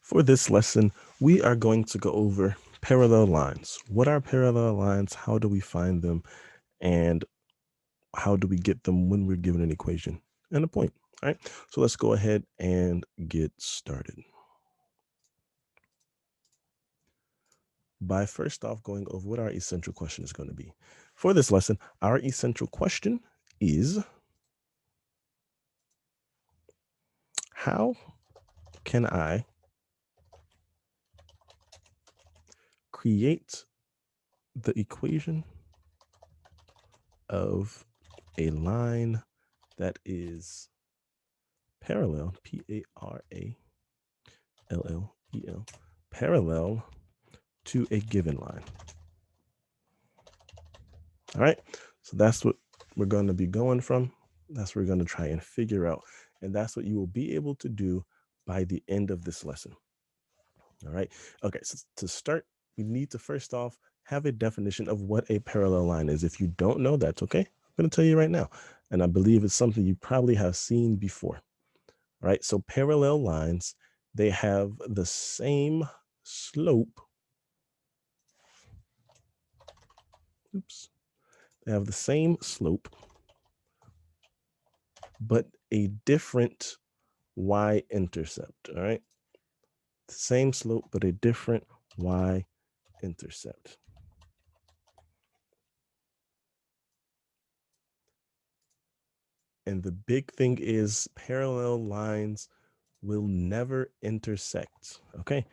For this lesson, we are going to go over parallel lines. What are parallel lines? How do we find them? And how do we get them when we're given an equation and a point? All right, so let's go ahead and get started. By first off going over what our essential question is going to be. For this lesson, our essential question is, how can I create the equation of a line that is parallel, P-A-R-A-L-L-E-L, parallel to a given line? All right, so that's what we're going to be going from. That's what we're going to try and figure out. And that's what you will be able to do by the end of this lesson. All right. Okay, so to start, we need to first off have a definition of what a parallel line is. If you don't know, that's okay. I'm going to tell you right now. And I believe it's something you probably have seen before. All right, so parallel lines, they have the same slope. Oops. They have the same slope, but a different y-intercept. All right, same slope, but a different y-intercept. And the big thing is parallel lines will never intersect. Okay,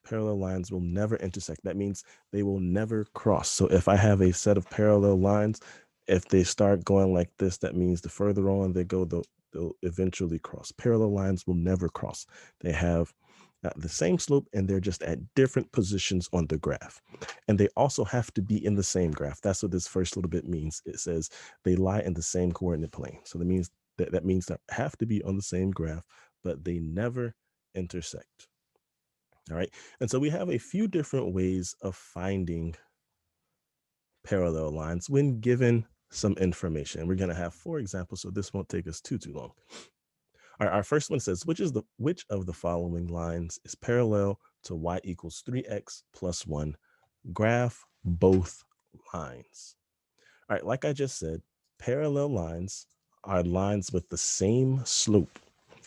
parallel lines will never intersect. That means they will never cross. So if I have a set of parallel lines, if they start going like this, that means the further on they go, they'll eventually cross. Parallel lines will never cross. They have the same slope and they're just at different positions on the graph. And they also have to be in the same graph. That's what this first little bit means. It says they lie in the same coordinate plane. So that means that means they have to be on the same graph, but they never intersect. All right. And so we have a few different ways of finding parallel lines when given some information. We're going to have 4 examples, so this won't take us too long. All right, our first one says, which of the following lines is parallel to y equals 3x plus 1? Graph both lines. All right, like I just said, parallel lines are lines with the same slope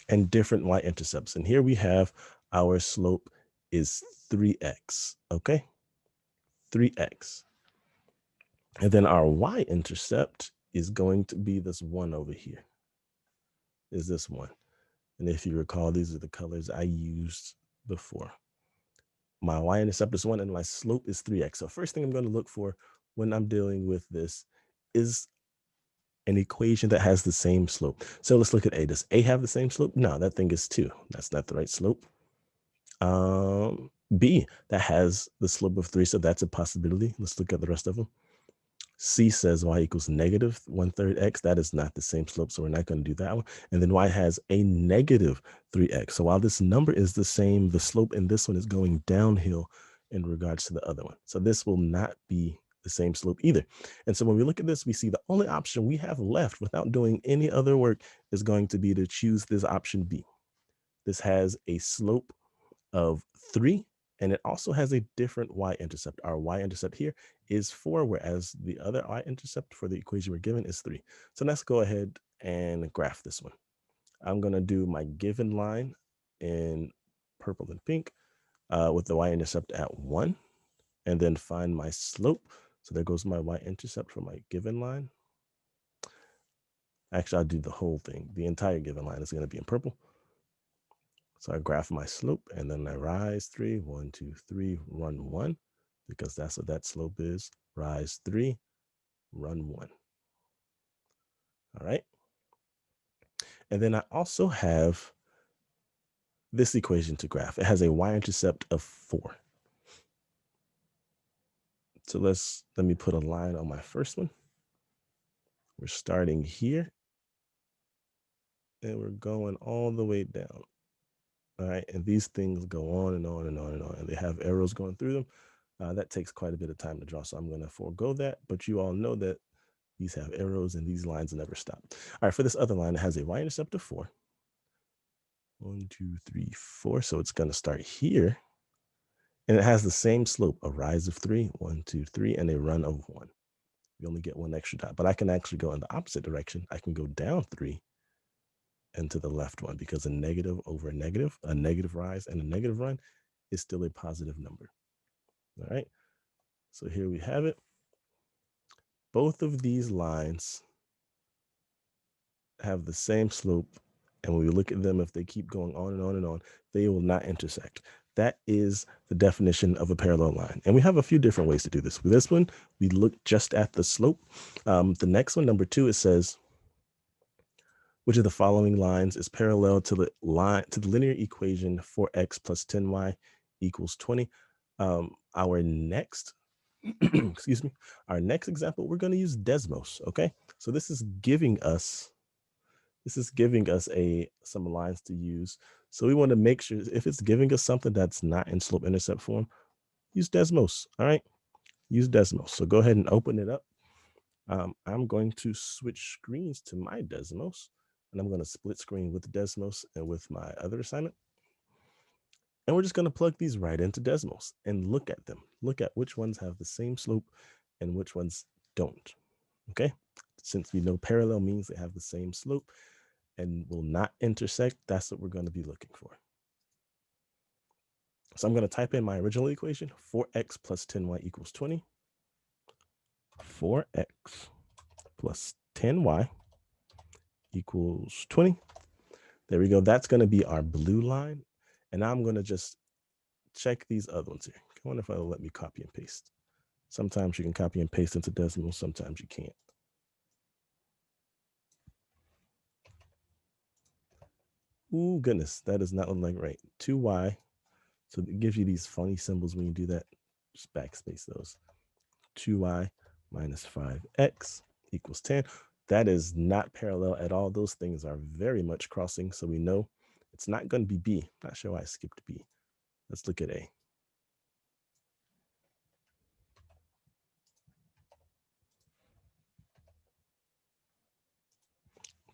and different y-intercepts. And here we have our slope is 3x, okay? 3x. And then our y-intercept is going to be this 1 over here, is this 1. And if you recall, these are the colors I used before. My y-intercept is 1 and my slope is 3x. So first thing I'm going to look for when I'm dealing with this is an equation that has the same slope. So let's look at A. Does A have the same slope? No, that thing is 2. That's not the right slope. B, that has the slope of 3, so that's a possibility. Let's look at the rest of them. C says y equals negative 1/3 x. That is not the same slope, so we're not going to do that one. And then y has a negative 3x. So while this number is the same, the slope in this one is going downhill in regards to the other one. So this will not be the same slope either. And so when we look at this, we see the only option we have left without doing any other work is going to be to choose this option B. This has a slope of 3, and it also has a different y-intercept. Our y-intercept here is 4, whereas the other y-intercept for the equation we're given is 3. So let's go ahead and graph this one. I'm going to do my given line in purple and pink with the y-intercept at 1, and then find my slope. So there goes my y-intercept for my given line. Actually, I'll do the whole thing. The entire given line is going to be in purple. So I graph my slope and then I rise 3, 1, 2, 3, run 1, because that's what that slope is. Rise 3, run 1. All right. And then I also have this equation to graph. It has a y-intercept of 4. So let me put a line on my first one. We're starting here and we're going all the way down. All right. And these things go on and on and on and on, and they have arrows going through them. That takes quite a bit of time to draw. So I'm going to forego that. But you all know that these have arrows and these lines never stop. All right, for this other line, it has a y-intercept of 4. 1, 2, 3, 4. So it's going to start here. And it has the same slope, a rise of 3, 1, 2, 3, and a run of 1. We only get one extra dot, but I can actually go in the opposite direction. I can go down 3 and to the left one, because a negative over a negative rise and a negative run is still a positive number. All right. So here we have it. Both of these lines have the same slope. And when we look at them, if they keep going on and on and on, they will not intersect. That is the definition of a parallel line. And we have a few different ways to do this. With this one, we look just at the slope. The next one, number 2, it says, which of the following lines is parallel to the linear equation 4x plus 10y equals 20? Our next excuse me, our next example, we're going to use Desmos. Okay, so this is giving us some lines to use. So we want to make sure, if it's giving us something that's not in slope intercept form, use Desmos. All right, use Desmos. So go ahead and open it up. I'm going to switch screens to my Desmos, and I'm going to split screen with Desmos and with my other assignment. And we're just going to plug these right into Desmos and look at them. Look at which ones have the same slope and which ones don't. Okay, since we know parallel means they have the same slope and will not intersect, that's what we're going to be looking for. So I'm going to type in my original equation, 4x plus 10y equals 20. 4x plus 10y equals 20. There we go. That's going to be our blue line. And now I'm going to just check these other ones here. I wonder if it'll let me copy and paste. Sometimes you can copy and paste into Desmos, sometimes you can't. Ooh, goodness, that does not look like right. 2y. So it gives you these funny symbols when you do that. Just backspace those. 2y minus 5x equals 10. That is not parallel at all. Those things are very much crossing. So we know it's not going to be B. Not sure why I skipped B. Let's look at A.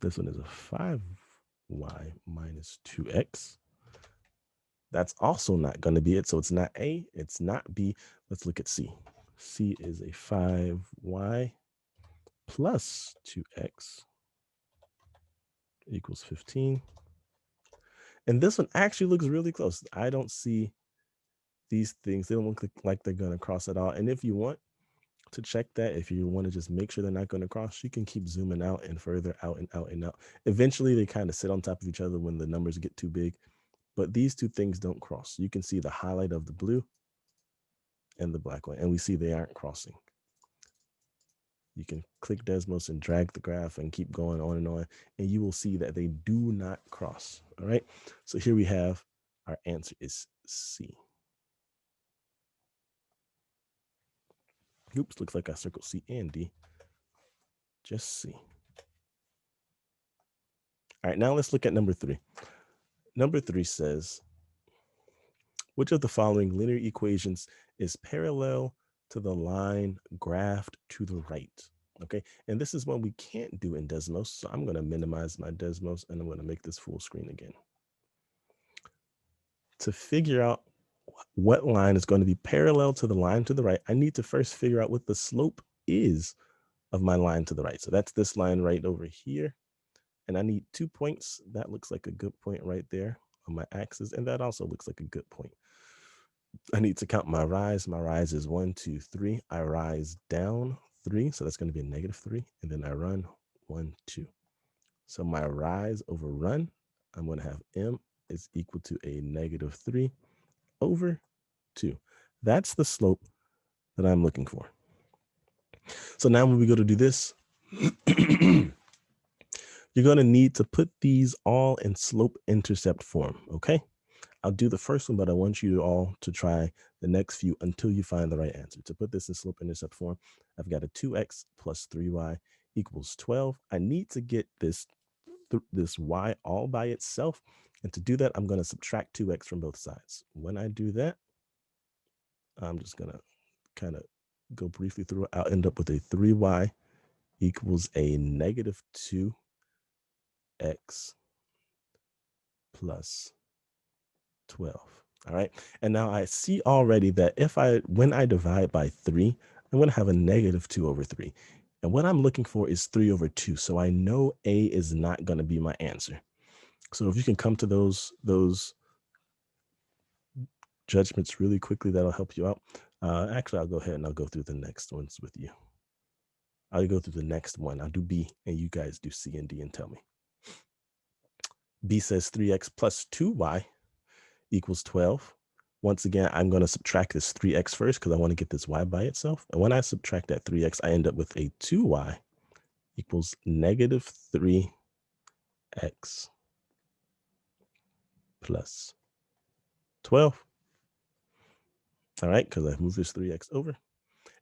This one is a 5y minus 2x. That's also not going to be it. So it's not A, it's not B. Let's look at C. C is a 5y plus 2x equals 15. And this one actually looks really close. I don't see these things. They don't look like they're going to cross at all. And if you want to check that, if you want to just make sure they're not going to cross, you can keep zooming out and further out and out and out. Eventually, they kind of sit on top of each other when the numbers get too big. But these two things don't cross. You can see the highlight of the blue and the black one, and we see they aren't crossing. You can click Desmos and drag the graph and keep going on, and you will see that they do not cross. All right. So here we have our answer is C. Oops, looks like I circled C and D. Just C. All right, now let's look at number 3. Number 3 says, which of the following linear equations is parallel to the line graphed to the right? Okay, and this is one we can't do in Desmos, so I'm going to minimize my Desmos and I'm going to make this full screen again. To figure out what line is going to be parallel to the line to the right, I need to first figure out what the slope is of my line to the right. So that's this line right over here. And I need 2 points. That looks like a good point right there on my axis. And that also looks like a good point. I need to count my rise. My rise is 1, 2, 3. I rise down 3. So that's going to be a negative 3. And then I run 1, 2. So my rise over run, I'm going to have M is equal to a negative 3 over 2. That's the slope that I'm looking for. So now when we go to do this, you're going to need to put these all in slope intercept form, okay? I'll do the first one, but I want you all to try the next few until you find the right answer. To put this in slope intercept form, I've got a 2x plus 3y equals 12. I need to get this y all by itself. And to do that, I'm going to subtract 2x from both sides. When I do that, I'm just going to kind of go briefly through it. I'll end up with a 3y equals a negative 2x plus 12. All right. And now I see already that when I divide by 3, I'm going to have a negative 2 over 3. And what I'm looking for is 3 over 2. So I know A is not going to be my answer. So if you can come to those judgments really quickly, that'll help you out. Actually, I'll go ahead and I'll go through the next ones with you. I'll go through the next one. I'll do B, and you guys do C and D and tell me. B says 3x plus 2y equals 12. Once again, I'm going to subtract this 3x first because I want to get this y by itself. And when I subtract that 3x, I end up with a 2y equals negative 3x plus 12. All right, because I moved this 3x over.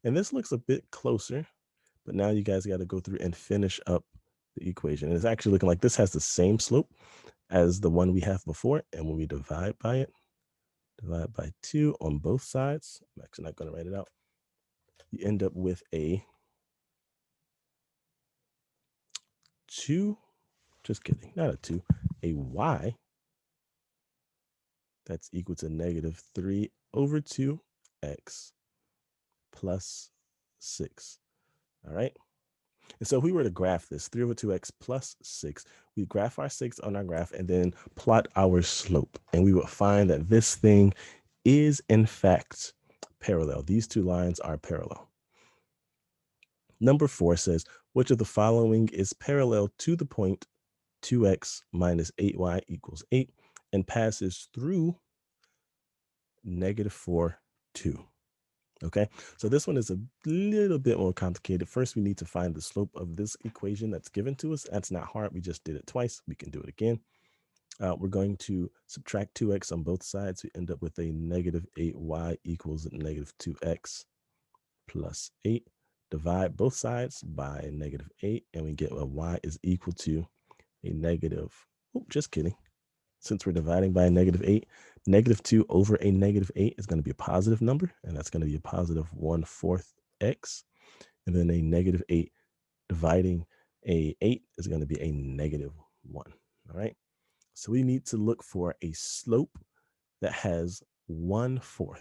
And this looks a bit closer, but now you guys got to go through and finish up the equation. And it's actually looking like this has the same slope as the one we have before. And when we divide by it, divide by 2 on both sides, I'm actually not going to write it out, you end up with a 2, just kidding, not a 2, a y that's equal to negative 3 over 2x plus 6. All right. And so if we were to graph this 3 over 2x plus 6, we graph our 6 on our graph and then plot our slope. And we would find that this thing is in fact parallel. These two lines are parallel. Number 4 says, which of the following is parallel to the point 2x minus 8y equals 8 and passes through negative 4, 2. Okay, so this one is a little bit more complicated. First, we need to find the slope of this equation that's given to us. That's not hard. We just did it twice. We can do it again. We're going to subtract 2x on both sides. We end up with a negative 8y equals negative 2x plus 8. Divide both sides by negative 8, and we get a y is equal to a negative, oh, just kidding. Since we're dividing by a negative 8, negative 2 over a negative 8 is going to be a positive number, and that's going to be a positive 1/4 x. And then a negative 8 dividing a 8 is going to be a negative 1. All right. So we need to look for a slope that has 1/4.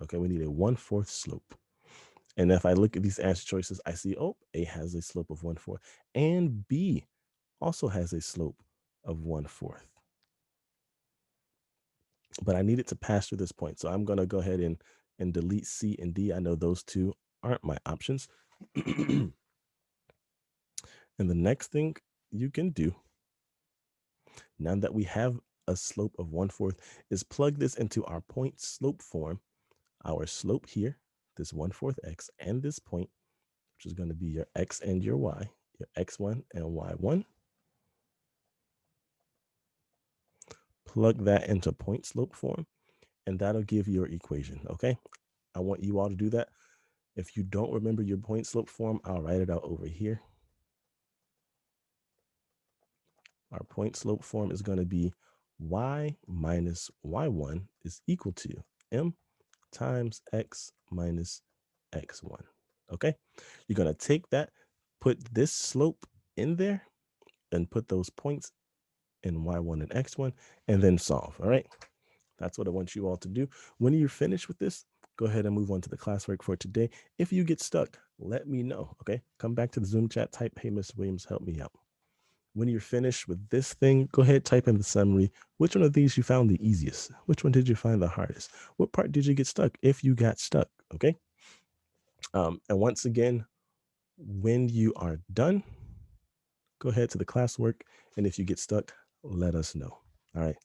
Okay, we need a 1/4 slope. And if I look at these answer choices, I see, oh, A has a slope of 1/4, and B also has a slope of 1/4. But I need it to pass through this point. So I'm going to go ahead and delete C and D. I know those two aren't my options. And the next thing you can do, now that we have a slope of 1/4, is plug this into our point slope form. Our slope here, this 1/4 x, and this point, which is going to be your x and your y, your x1 and y1. Plug that into point slope form, and that'll give you your equation, okay? I want you all to do that. If you don't remember your point slope form, I'll write it out over here. Our point slope form is going to be y minus y1 is equal to m times x minus x1. Okay, you're going to take that, put this slope in there, and put those points in y1 and x1, and then solve. All right, that's what I want you all to do. When you're finished with this, go ahead and move on to the classwork for today. If you get stuck, let me know. Okay, come back to the Zoom chat, type, hey, Mr. Williams, help me out. When you're finished with this thing, go ahead, type in the summary. Which one of these you found the easiest? Which one did you find the hardest? What part did you get stuck if you got stuck? Okay. And once again, when you are done, go ahead to the classwork. And if you get stuck, let us know. All right.